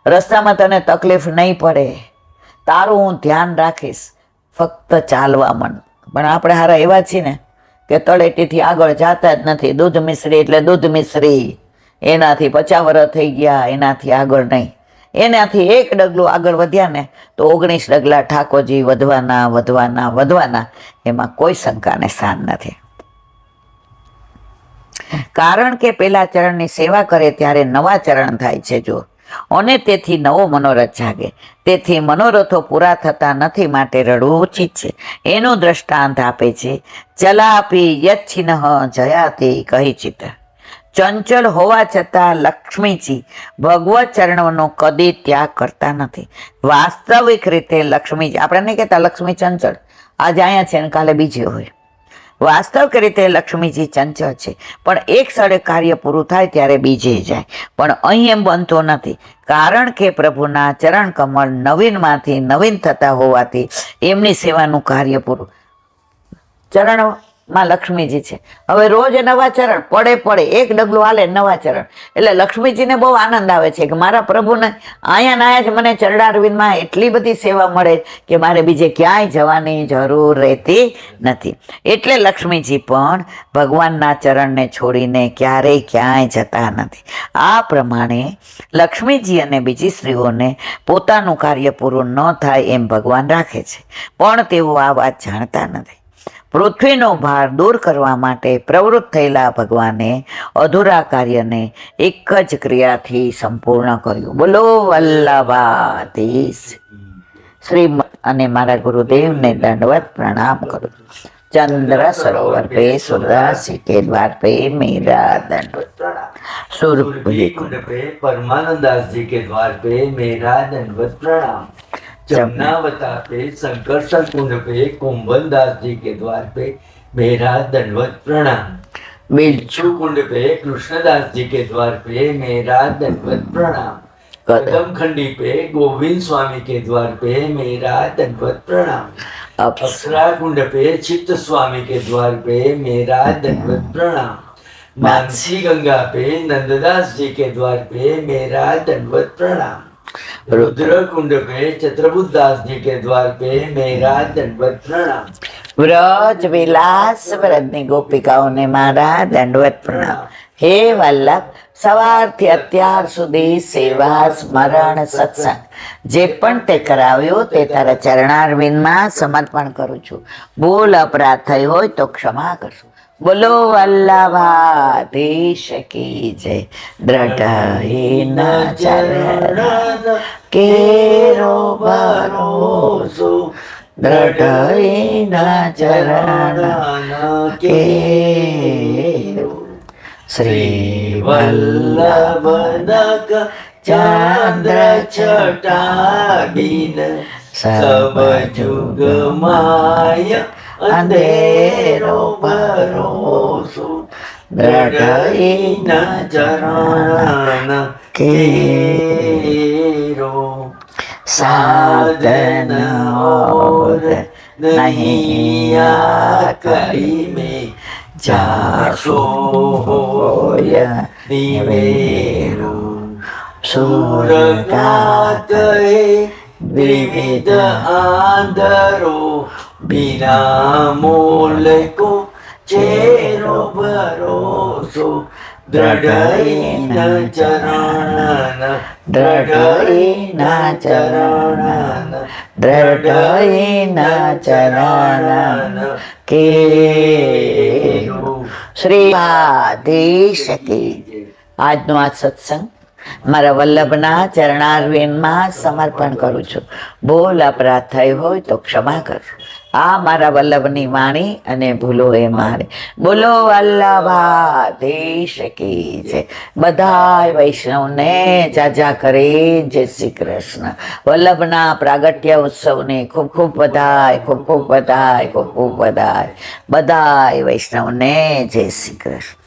રસ્તામાં તને તકલીફ નહીં પડે, તારું હું ધ્યાન રાખીશ, ફક્ત ચાલવા મન. પણ આપણે હારા એવા છીએ ને કે તળેટીથી આગળ જાતા જ નથી. દૂધ મિશ્રી એટલે દૂધ મિશ્રી, એનાથી 50 વર્ષ થઈ ગયા, એનાથી આગળ નહીં. એનાથી એક ડગલું આગળ વધ્યા ને તો 19 ડગલા ઠાકોરજી વધવાના વધવાના વધવાના, એમાં કોઈ શંકાને સ્થાન નથી. કારણ કે પેલા ચરણની સેવા કરે ત્યારે નવા ચરણ થાય છે જો, અને તેથી નવો મનોરથ જાગે. તેથી મનોરથો પૂરા થતા નથી, માટે રડવું ઉચિત છે. એનું દ્રષ્ટાંત આપે છે, ચલાપી યચ્છિન્હ જયાતિ કહી ચિત. ચંચળ હોવા છતાં લક્ષ્મીજી ભગવત ચરણોનો કદી ત્યાગ કરતા નથી. વાસ્તવિક રીતે લક્ષ્મીજી, આપણે નહીં કહેતા લક્ષ્મી ચંચળ, આજે અહીંયા છે ને કાલે બીજી હોય. વાસ્તવિક રીતે લક્ષ્મીજી ચંચળ છે, પણ એક સ્થળે કાર્ય પૂરું થાય ત્યારે બીજે જાય. પણ અહીં એમ બનતો નથી, કારણ કે પ્રભુના ચરણ કમળ નવીનમાંથી નવીન થતા હોવાથી એમની સેવાનું કાર્ય પૂરું. ચરણમાં લક્ષ્મીજી છે, હવે રોજ નવા ચરણ પડે પડે, એક ડગલું હાલે નવા ચરણ. એટલે લક્ષ્મીજીને બહુ આનંદ આવે છે કે મારા પ્રભુને અહીંયા જ મને ચરણારવિંદમાં એટલી બધી સેવા મળે કે મારે બીજે ક્યાંય જવાની જરૂર રહેતી નથી. એટલે લક્ષ્મીજી પણ ભગવાનના ચરણને છોડીને ક્યારેય ક્યાંય જતા નથી. આ પ્રમાણે લક્ષ્મીજી અને બીજી સ્ત્રીઓને પોતાનું કાર્ય પૂરું ન થાય એમ ભગવાન રાખે છે, પણ તેઓ આ વાત જાણતા નથી. પૃથ્વીનો ભાર દૂર કરવા માટે પ્રવૃત્ત થયેલા ભગવાને અધૂરા કાર્યને એક જ ક્રિયાથી સંપૂર્ણ કર્યું. બોલો વલ્લભાધીશ શ્રી. અને મારા ગુરુદેવને દંડવત પ્રણામ કરું. चंद्र सरोवर पे सुरदासी के द्वार पे मेरा दंडवत प्रणाम। सूर्य कुंड पे परमानंदास जी के द्वार पे मेरा दंडवत प्रणाम। जमुनावता पे संकर्षण कुंड पे कुंभनदास जी के द्वार पे मेरा दंडवत प्रणाम। बिच्छू कुंड पे कृष्णदास जी के द्वार पे मेरा दंडवत प्रणाम। कदम खंडी पे गोविंद स्वामी के द्वार पे मेरा दंडवत प्रणाम। अप्सरा कुंड पे चित्त स्वामी के द्वार पे मेरा दंडवत प्रणाम। मानसी गंगा पे नंददास जी के द्वार पे मेरा दंडवत प्रणाम। रुद्र कुंड पे चतुर्बुद्ध दास जी के द्वार पे मेरा दंडवत प्रणाम। व्रज विलास व्रजनी गोपिकाओने मारा दंडवत प्रणाम। हे वल्लभ, સવારથી અત્યાર સુધી સેવા સ્મરણ સત્સંગ જે પણ તે કરાવ્યું તે તારા ચરણારવિંદમાં સમર્પણ કરું છું. ભૂલ અપરાધ થઈ હોય તો ક્ષમા કરશું. બોલો વલ્લભાધીશ કી જય. દ્રઢ ન ચરણ કેરો ભરોસો, દ્રઢ ન ચરણ કેરો. શ્રી વલ્લભ ચંદ્ર છટાડીન સબ જુગ માય અંધેરો ભરોસો, દ્રઢ ન ચરણ કેરો. સાધન और नहीं आकरी में जासो होय निवेरो. सूर का कहे विविध आंधरो, बिना मोल को चेरो भरोસો, દ્રઢ ન ચરણ, દ્રઢ ન ચરણ, દ્રઢ ન ચરણ કેરો. શ્રી આધીશ કી. આજનો આ સત્સંગ મારા વલ્લભના ચરણારવિંદમાં સમર્પણ કરું છું. ભૂલ અપરાધ થઈ હોય તો ક્ષમા કર. આ મારા વલ્લભની વાણી અને ભૂલો એ મારે. બોલો વલ્લભાધીશ કી જય. બધાય વૈષ્ણવને જાજા કરી જય શ્રી કૃષ્ણ. વલ્લભના પ્રાગટ્ય ઉત્સવને ખૂબ ખૂબ બધાય, ખૂબ ખૂબ બધાય, ખૂબ ખૂબ બધાય. બધાય વૈષ્ણવને જય શ્રી કૃષ્ણ.